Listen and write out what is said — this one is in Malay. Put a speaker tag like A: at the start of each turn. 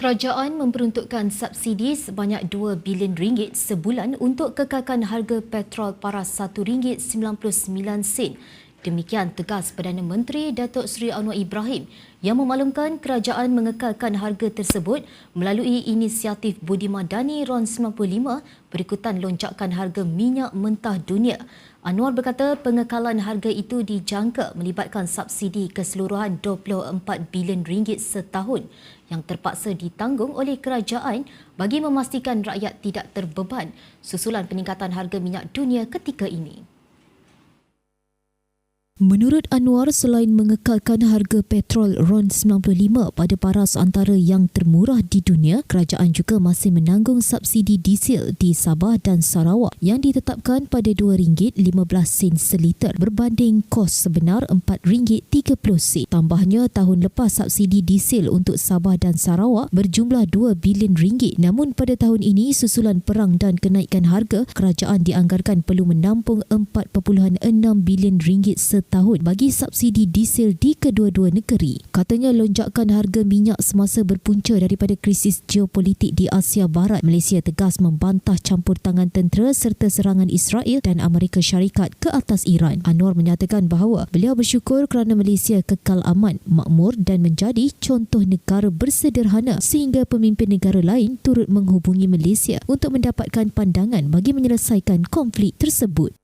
A: Kerajaan memperuntukkan subsidi sebanyak RM2 bilion sebulan untuk kekalkan harga petrol paras RM1.99. Demikian tegas Perdana Menteri Datuk Seri Anwar Ibrahim yang memaklumkan kerajaan mengekalkan harga tersebut melalui inisiatif Budi Madani RON 95 berikutan lonjakan harga minyak mentah dunia. Anwar berkata pengekalan harga itu dijangka melibatkan subsidi keseluruhan RM24 bilion setahun yang terpaksa ditanggung oleh kerajaan bagi memastikan rakyat tidak terbeban susulan peningkatan harga minyak dunia ketika ini. Menurut Anwar, selain mengekalkan harga petrol RON 95 pada paras antara yang termurah di dunia, kerajaan juga masih menanggung subsidi diesel di Sabah dan Sarawak yang ditetapkan pada RM2.15 seliter berbanding kos sebenar RM4.30. Tambahnya, tahun lepas subsidi diesel untuk Sabah dan Sarawak berjumlah RM2 bilion. Namun pada tahun ini, susulan perang dan kenaikan harga, kerajaan dianggarkan perlu menampung RM4.6 bilion setahun bagi subsidi diesel di kedua-dua negeri. Katanya lonjakan harga minyak semasa berpunca daripada krisis geopolitik di Asia Barat. Malaysia tegas membantah campur tangan tentera serta serangan Israel dan Amerika Syarikat ke atas Iran. Anwar menyatakan bahawa beliau bersyukur kerana Malaysia kekal aman, makmur dan menjadi contoh negara bersederhana sehingga pemimpin negara lain turut menghubungi Malaysia untuk mendapatkan pandangan bagi menyelesaikan konflik tersebut.